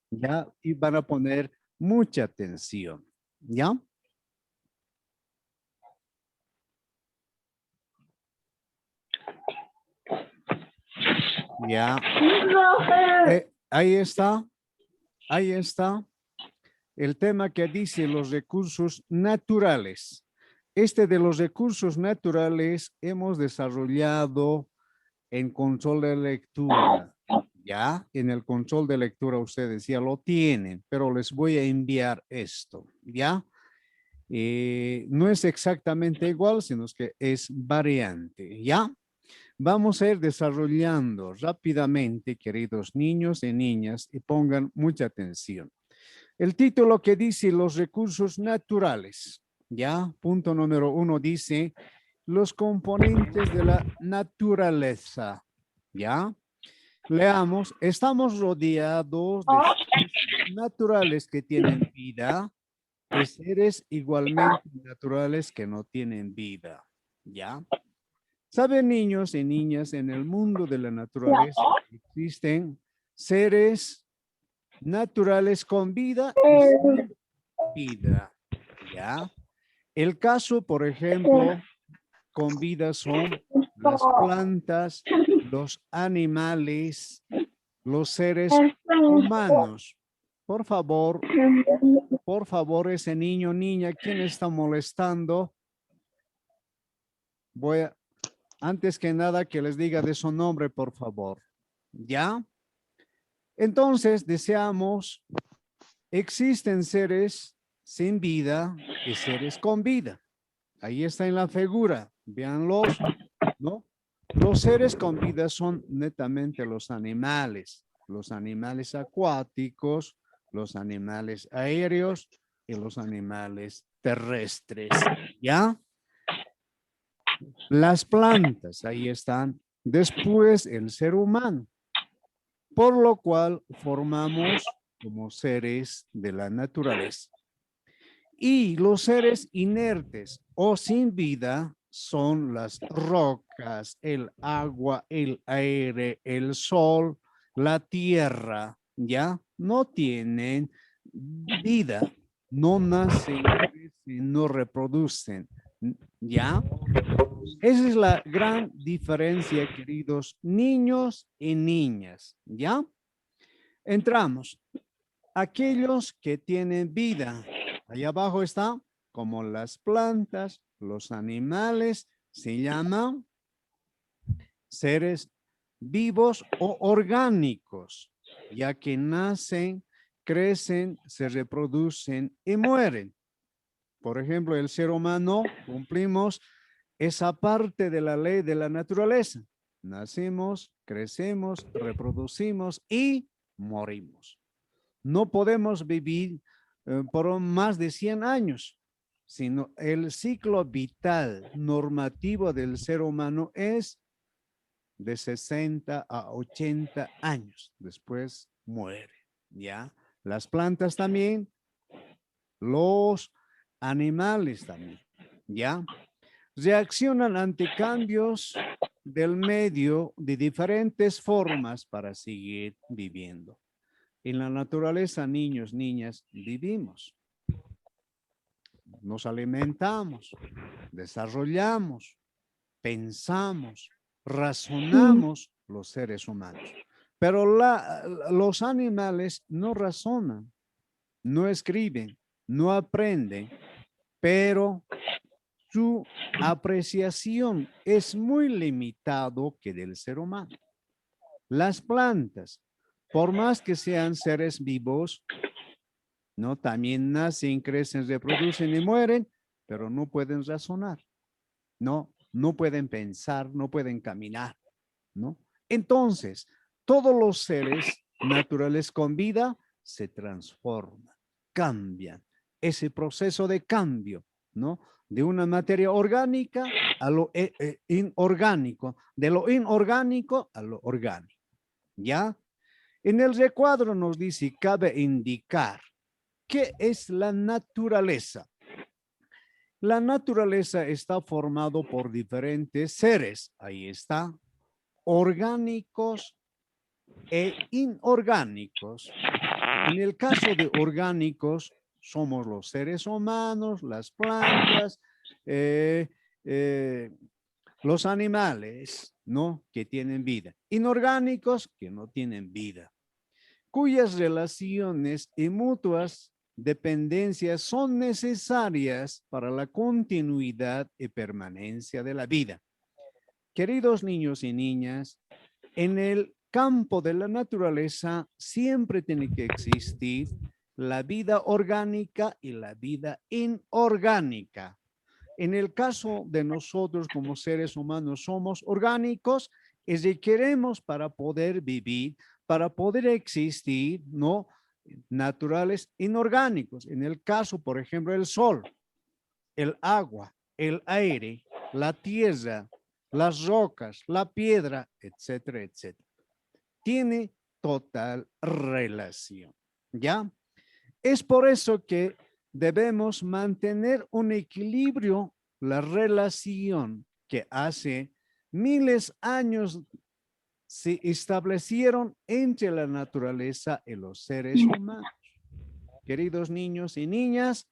¿ya? Y van a poner mucha atención, ¿ya? Ya. Ahí está. Ahí está. El tema que dice los recursos naturales. Este de los recursos naturales hemos desarrollado en control de lectura. Ya, en el control de lectura ustedes ya lo tienen, pero les voy a enviar esto, ¿ya? No es exactamente igual, sino que es variante, ¿ya? Vamos a ir desarrollando rápidamente, queridos niños y niñas, y pongan mucha atención. El título que dice los recursos naturales, ¿ya? Punto número 1 dice los componentes de la naturaleza, ¿ya? Leamos, estamos rodeados de seres naturales que tienen vida y seres igualmente naturales que no tienen vida, ¿ya? Saben niños y niñas, en el mundo de la naturaleza existen seres naturales con vida y sin vida, ¿ya? El caso, por ejemplo, con vida son las plantas, los animales, los seres humanos. Por favor, ese niño, niña, ¿quién está molestando? Voy a, antes que nada, que les diga de su nombre, por favor. ¿Ya? Entonces, deseamos, existen seres sin vida y seres con vida. Ahí está en la figura. Véanlos, ¿no? Los seres con vida son netamente los animales acuáticos, los animales aéreos y los animales terrestres, ¿ya? Las plantas, ahí están. Después el ser humano, por lo cual formamos como seres de la naturaleza. Y los seres inertes o sin vida son las rocas, el agua, el aire, el sol, la tierra, ¿ya? No tienen vida, no nacen, no reproducen, ¿ya? Esa es la gran diferencia, queridos niños y niñas, ¿ya? Entramos. Aquellos que tienen vida, ahí abajo está, como las plantas, los animales, se llaman seres vivos o orgánicos, ya que nacen, crecen, se reproducen y mueren. Por ejemplo, el ser humano, cumplimos esa parte de la ley de la naturaleza. Nacemos, crecemos, reproducimos y morimos. No podemos vivir por más de 100 años, sino el ciclo vital normativo del ser humano es de 60 a 80 años. Después muere, ¿ya? Las plantas también, los animales también, ¿ya? Reaccionan ante cambios del medio de diferentes formas para seguir viviendo. En la naturaleza, niños, niñas, vivimos, nos alimentamos, desarrollamos, pensamos, razonamos los seres humanos. Pero los animales no razonan, no escriben, no aprenden, pero su apreciación es muy limitado que del ser humano. Las plantas, por más que sean seres vivos, ¿no? También nacen, crecen, reproducen y mueren, pero no pueden razonar, ¿no? No pueden pensar, no pueden caminar, ¿no? Entonces, todos los seres naturales con vida se transforman, cambian. Ese proceso de cambio, ¿no? De una materia orgánica a lo inorgánico, de lo inorgánico a lo orgánico, ¿ya? En el recuadro nos dice, cabe indicar, ¿qué es la naturaleza? La naturaleza está formado por diferentes seres, ahí está, orgánicos e inorgánicos. En el caso de orgánicos, somos los seres humanos, las plantas, los animales, ¿no? Que tienen vida. Inorgánicos que no tienen vida, cuyas relaciones y mutuas dependencias son necesarias para la continuidad y permanencia de la vida. Queridos niños y niñas, en el campo de la naturaleza siempre tiene que existir la vida orgánica y la vida inorgánica. En el caso de nosotros como seres humanos somos orgánicos y requeremos para poder vivir, para poder existir, ¿no? Naturales inorgánicos. En el caso, por ejemplo, el sol, el agua, el aire, la tierra, las rocas, la piedra, etcétera, etcétera. Tiene total relación, ¿ya? Es por eso que debemos mantener un equilibrio, la relación que hace miles de años se establecieron entre la naturaleza y los seres humanos. Queridos niños y niñas,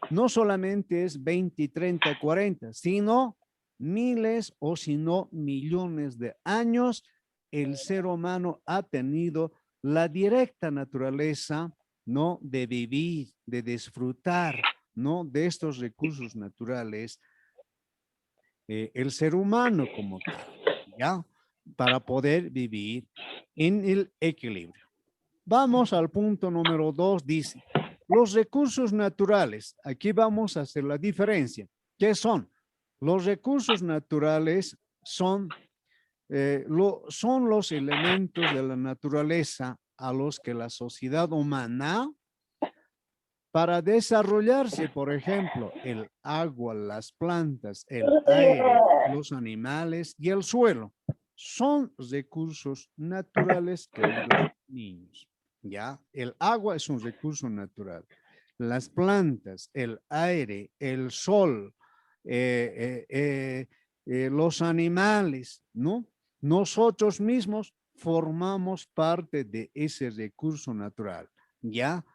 no solamente es 20, 30, 40, sino miles o si no millones de años, el ser humano ha tenido la directa naturaleza, ¿no? De vivir, de disfrutar, ¿no? De estos recursos naturales, el ser humano como tal, ¿ya? Para poder vivir en el equilibrio. Vamos al punto número 2, dice, los recursos naturales. Aquí vamos a hacer la diferencia. ¿Qué son? Los recursos naturales son los elementos de la naturaleza a los que la sociedad humana, para desarrollarse, por ejemplo, el agua, las plantas, el aire, los animales y el suelo, son recursos naturales, queridos niños. ¿Ya? El agua es un recurso natural. Las plantas, el aire, el sol, los animales, ¿no? Nosotros mismos formamos parte de ese recurso natural, ¿ya?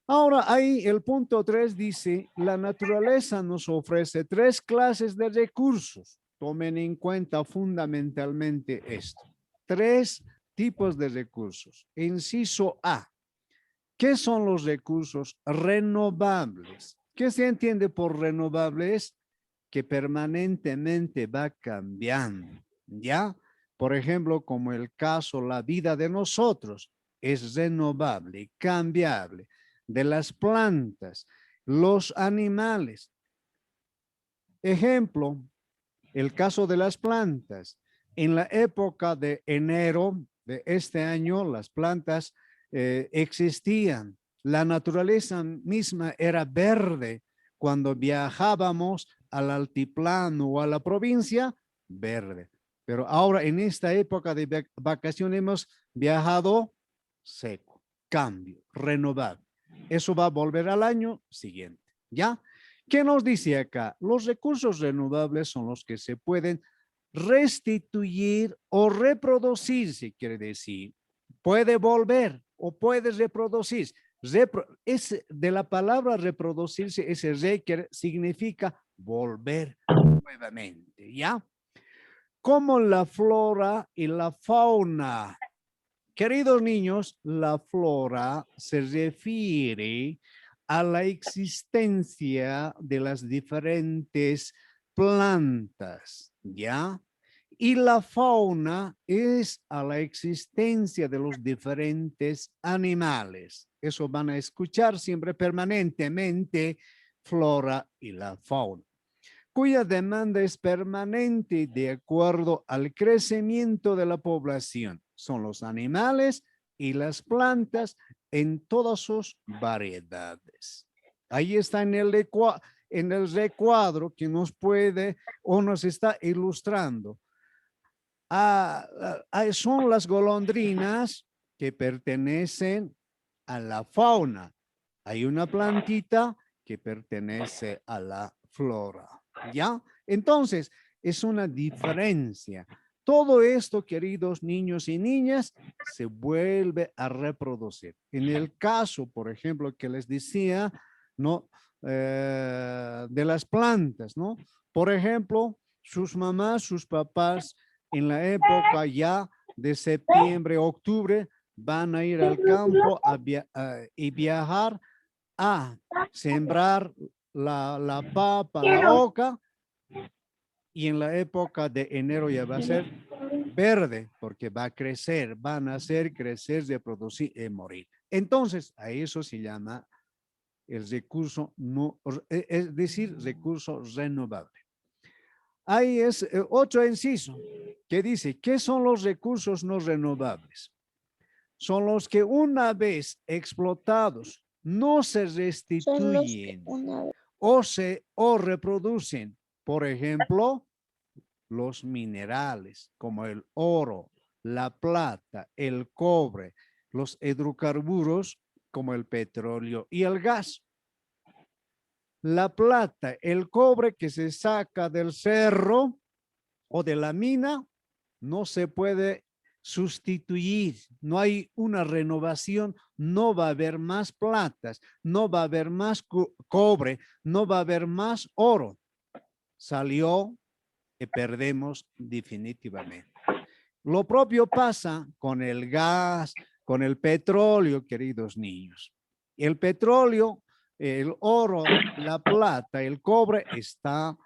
Ahora, ahí el punto 3 dice, la naturaleza nos ofrece 3 clases de recursos. Tomen en cuenta fundamentalmente esto. 3 tipos de recursos. Inciso A. ¿Qué son los recursos renovables? ¿Qué se entiende por renovables? Que permanentemente va cambiando, ¿ya? Por ejemplo, como el caso, la vida de nosotros es renovable, cambiable. De las plantas, los animales. Ejemplo, el caso de las plantas. En la época de enero de este año, las plantas existían. La naturaleza misma era verde. Cuando viajábamos al altiplano o a la provincia, verde. Pero ahora en esta época de vacaciones hemos viajado seco, cambio, renovable. Eso va a volver al año siguiente, ¿ya? ¿Qué nos dice acá? Los recursos renovables son los que se pueden restituir o reproducir, quiere decir. Puede volver o puede reproducirse. Es de la palabra reproducirse, ese re significa volver nuevamente, ¿ya? Como la flora y la fauna. Queridos niños, la flora se refiere a la existencia de las diferentes plantas, ¿ya? Y la fauna es a la existencia de los diferentes animales. Eso van a escuchar siempre permanentemente, flora y la fauna, cuya demanda es permanente de acuerdo al crecimiento de la población. Son los animales y las plantas en todas sus variedades. Ahí está en el recuadro que nos puede o nos está ilustrando. Son las golondrinas que pertenecen a la fauna. Hay una plantita que pertenece a la flora, ¿ya? Entonces, es una diferencia. todo esto, queridos niños y niñas, se vuelve a reproducir. En el caso, por ejemplo, que les decía, ¿no? De las plantas, ¿no? Por ejemplo, sus mamás, sus papás, en la época ya de septiembre, octubre, van a ir al campo y viajar a sembrar la papa, la oca, y en la época de enero ya va a ser verde, porque va a crecer, van a hacer crecer, reproducir y morir. Entonces, a eso se llama el recurso, no, es decir, recurso renovable. Ahí es otro inciso que dice, ¿qué son los recursos no renovables? Son los que una vez explotados no se restituyen o reproducen. Por ejemplo, los minerales como el oro, la plata, el cobre, los hidrocarburos como el petróleo y el gas. La plata, el cobre que se saca del cerro o de la mina, no se puede sustituir, no hay una renovación, no va a haber más platas, no va a haber más cobre, no va a haber más oro. Salió y perdemos definitivamente. Lo propio pasa con el gas, con el petróleo, queridos niños. El petróleo, el oro, la plata, el cobre está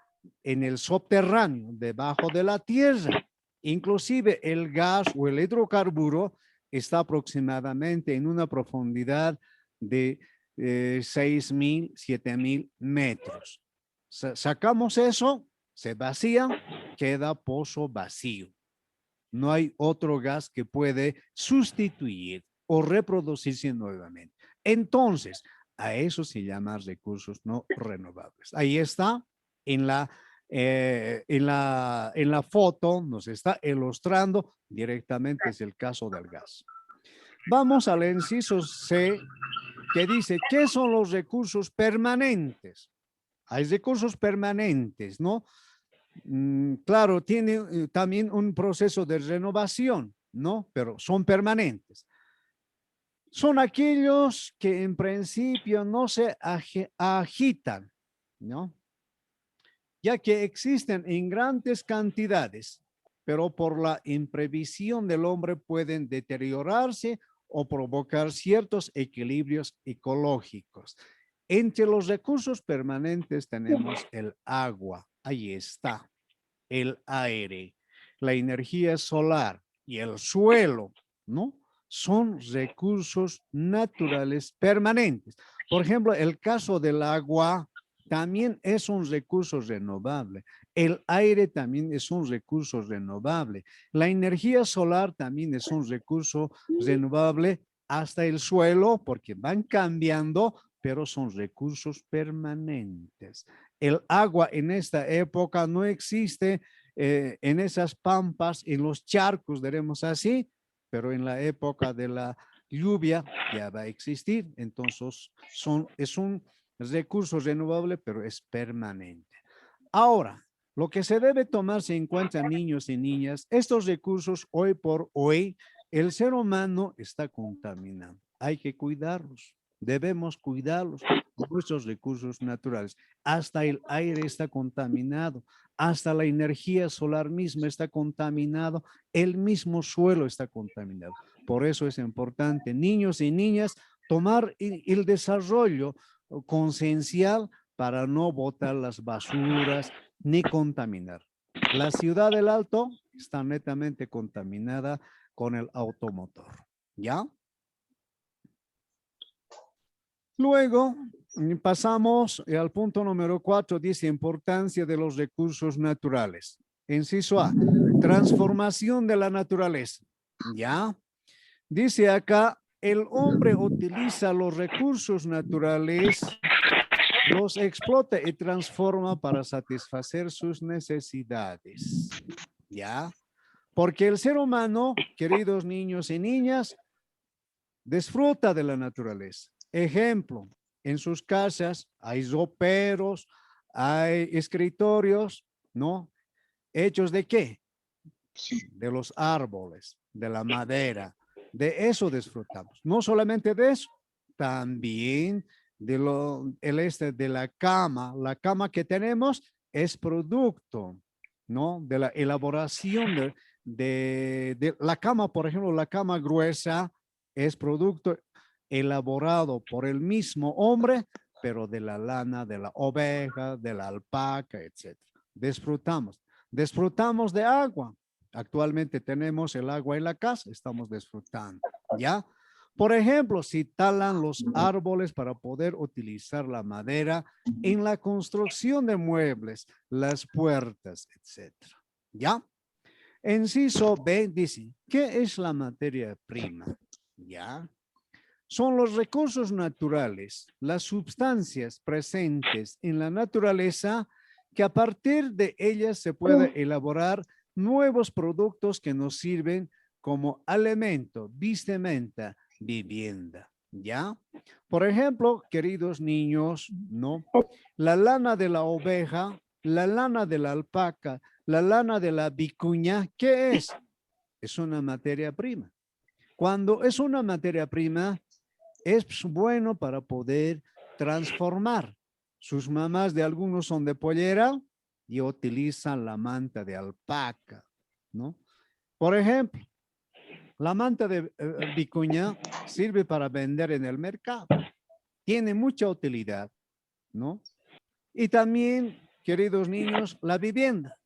en el subterráneo, debajo de la tierra. Inclusive el gas o el hidrocarburo está aproximadamente en una profundidad de 6.000, 7.000 metros. Sacamos eso, se vacía, queda pozo vacío. No hay otro gas que puede sustituir o reproducirse nuevamente. Entonces, a eso se llama recursos no renovables. Ahí está, en la foto nos está ilustrando directamente, es el caso del gas. Vamos al inciso C, que dice, ¿qué son los recursos permanentes? Hay recursos permanentes, ¿no? Claro, tiene también un proceso de renovación, ¿no? Pero son permanentes. Son aquellos que en principio no se agitan, ¿no? Ya que existen en grandes cantidades, pero por la imprevisión del hombre pueden deteriorarse o provocar ciertos equilibrios ecológicos. Entre los recursos permanentes tenemos el agua, ahí está, el aire, la energía solar y el suelo, ¿no? Son recursos naturales permanentes. Por ejemplo, el caso del agua también es un recurso renovable. El aire también es un recurso renovable. La energía solar también es un recurso renovable, hasta el suelo, porque van cambiando, pero son recursos permanentes. El agua en esta época no existe en esas pampas, en los charcos, diremos así, pero en la época de la lluvia ya va a existir. Entonces, es un recurso renovable, pero es permanente. Ahora, lo que se debe tomarse en cuenta, niños y niñas, estos recursos hoy por hoy, el ser humano está contaminando. Hay que cuidarlos. Debemos cuidarlos, nuestros recursos naturales. Hasta el aire está contaminado, hasta la energía solar misma está contaminado, el mismo suelo está contaminado. Por eso es importante, niños y niñas, tomar el desarrollo conciencial para no botar las basuras ni contaminar. La ciudad del Alto está netamente contaminada con el automotor, ¿ya? Luego pasamos al punto número 4, dice importancia de los recursos naturales. Inciso A, transformación de la naturaleza, ¿ya? Dice acá, el hombre utiliza los recursos naturales, los explota y transforma para satisfacer sus necesidades, ¿ya? Porque el ser humano, queridos niños y niñas, disfruta de la naturaleza. Ejemplo, en sus casas hay roperos, hay escritorios, ¿no? ¿Hechos de qué? de los árboles, de la madera, de eso disfrutamos. No solamente de eso, también de de la cama que tenemos es producto, ¿no? De la elaboración de la cama, por ejemplo, la cama gruesa es producto elaborado por el mismo hombre, pero de la lana, de la oveja, de la alpaca, etc. Disfrutamos de agua. Actualmente tenemos el agua en la casa, estamos disfrutando, ¿ya? Por ejemplo, si talan los árboles para poder utilizar la madera en la construcción de muebles, las puertas, etcétera, ¿ya? Inciso B dice, ¿qué es la materia prima? ¿Ya? Son los recursos naturales, las sustancias presentes en la naturaleza que a partir de ellas se puede elaborar nuevos productos que nos sirven como alimento, vestimenta, vivienda, ¿ya? Por ejemplo, queridos niños, ¿no? La lana de la oveja, la lana de la alpaca, la lana de la vicuña, ¿qué es? Es una materia prima. Cuando es una materia prima, es bueno para poder transformar. Sus mamás de algunos son de pollera y utilizan la manta de alpaca, ¿no? Por ejemplo, la manta de vicuña sirve para vender en el mercado. Tiene mucha utilidad, ¿no? Y también, queridos niños, la vivienda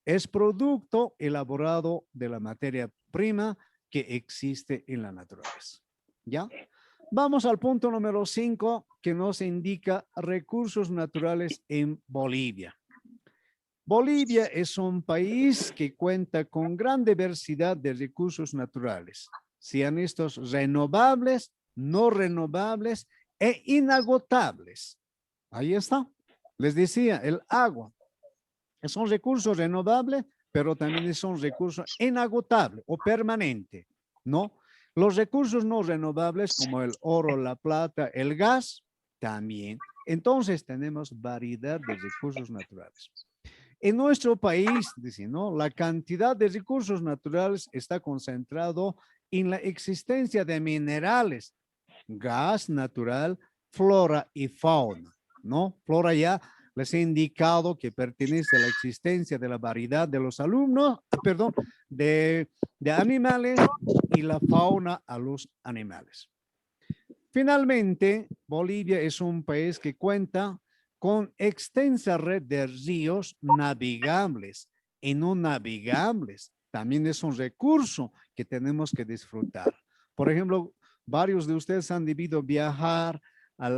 es producto elaborado de la materia prima que existe en la naturaleza. ¿Ya? Vamos al punto número 5 que nos indica recursos naturales en Bolivia. Bolivia es un país que cuenta con gran diversidad de recursos naturales, sean estos renovables, no renovables e inagotables. Ahí está. Les decía, el agua es un recurso renovable, pero también es un recurso inagotable o permanente, ¿no? Los recursos no renovables como el oro, la plata, el gas, también. Entonces tenemos variedad de recursos naturales. En nuestro país, dice, ¿no? La cantidad de recursos naturales está concentrado en la existencia de minerales, gas natural, flora y fauna, ¿no? Flora ya les he indicado que pertenece a la existencia de la variedad de los alumnos, perdón, de animales y la fauna a los animales. Finalmente, Bolivia es un país que cuenta con extensa red de ríos navegables y no navegables. También es un recurso que tenemos que disfrutar. Por ejemplo, varios de ustedes han debido viajar a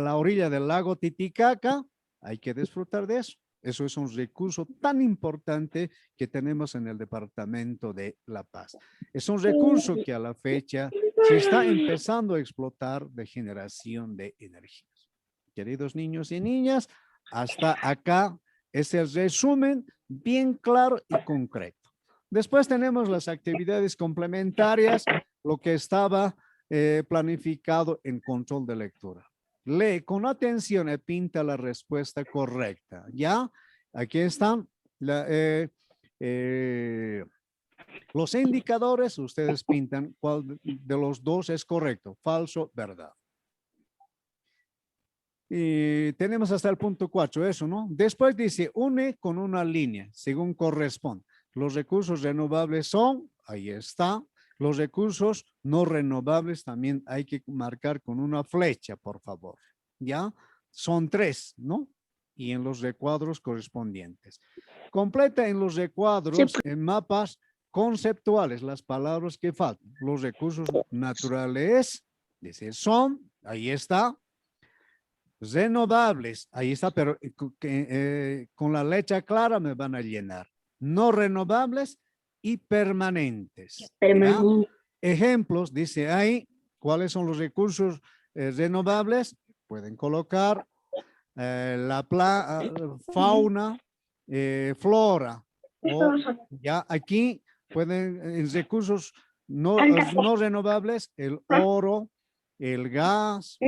la orilla del lago Titicaca. Hay que disfrutar de eso. Eso es un recurso tan importante que tenemos en el departamento de La Paz. Es un recurso que a la fecha se está empezando a explotar de generación de energías. Queridos niños y niñas, hasta acá es el resumen bien claro y concreto. Después tenemos las actividades complementarias, lo que estaba planificado en control de lectura. Lee con atención y pinta la respuesta correcta. ¿Ya? Aquí están los indicadores. Ustedes pintan cuál de los dos es correcto, falso, verdad. Y tenemos hasta el punto 4, eso, ¿no? Después dice, une con una línea, según corresponde. Los recursos renovables son, ahí está. Los recursos no renovables también hay que marcar con una flecha, por favor. ¿Ya? Son 3, ¿no? Y en los recuadros correspondientes. Completa en los recuadros, en mapas conceptuales, las palabras que faltan. Los recursos naturales, dice, son, ahí está. Renovables, ahí está, pero con la letra clara me van a llenar. No renovables y permanentes. Permanente. Ejemplos, dice ahí, ¿cuáles son los recursos renovables? Pueden colocar fauna, flora, o ya aquí pueden, recursos no renovables, el oro, el gas,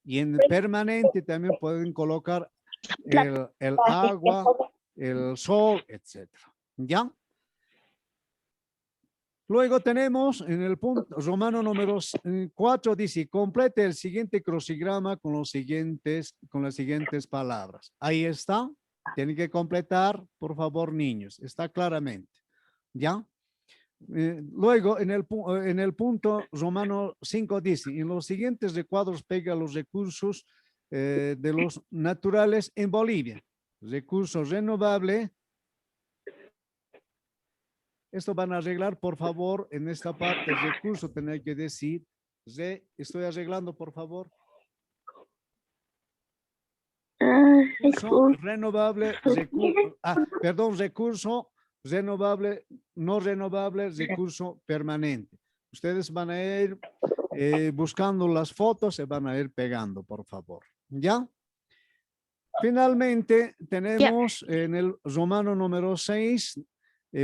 y en permanente también pueden colocar el agua, el sol, etcétera. ¿Ya? Luego tenemos en el punto romano número 4, dice, complete el siguiente crucigrama con las siguientes palabras. Ahí está. Tienen que completar, por favor, niños. Está claramente. ¿Ya? Luego, en el punto romano 5 dice, en los siguientes recuadros pega los recursos de los naturales en Bolivia. Recursos renovables. Esto van a arreglar, por favor, en esta parte, el recurso, tener que decir, estoy arreglando, por favor. Recurso renovable, recurso renovable, no renovable, recurso permanente. Ustedes van a ir buscando las fotos, se van a ir pegando, por favor. ¿Ya? Finalmente, tenemos en el romano número 6,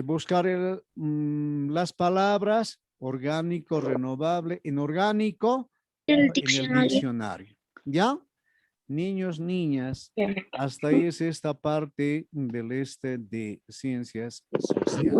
buscar las palabras orgánico, renovable, inorgánico en el diccionario. ¿Ya? Niños, niñas, hasta ahí es esta parte del de ciencias sociales.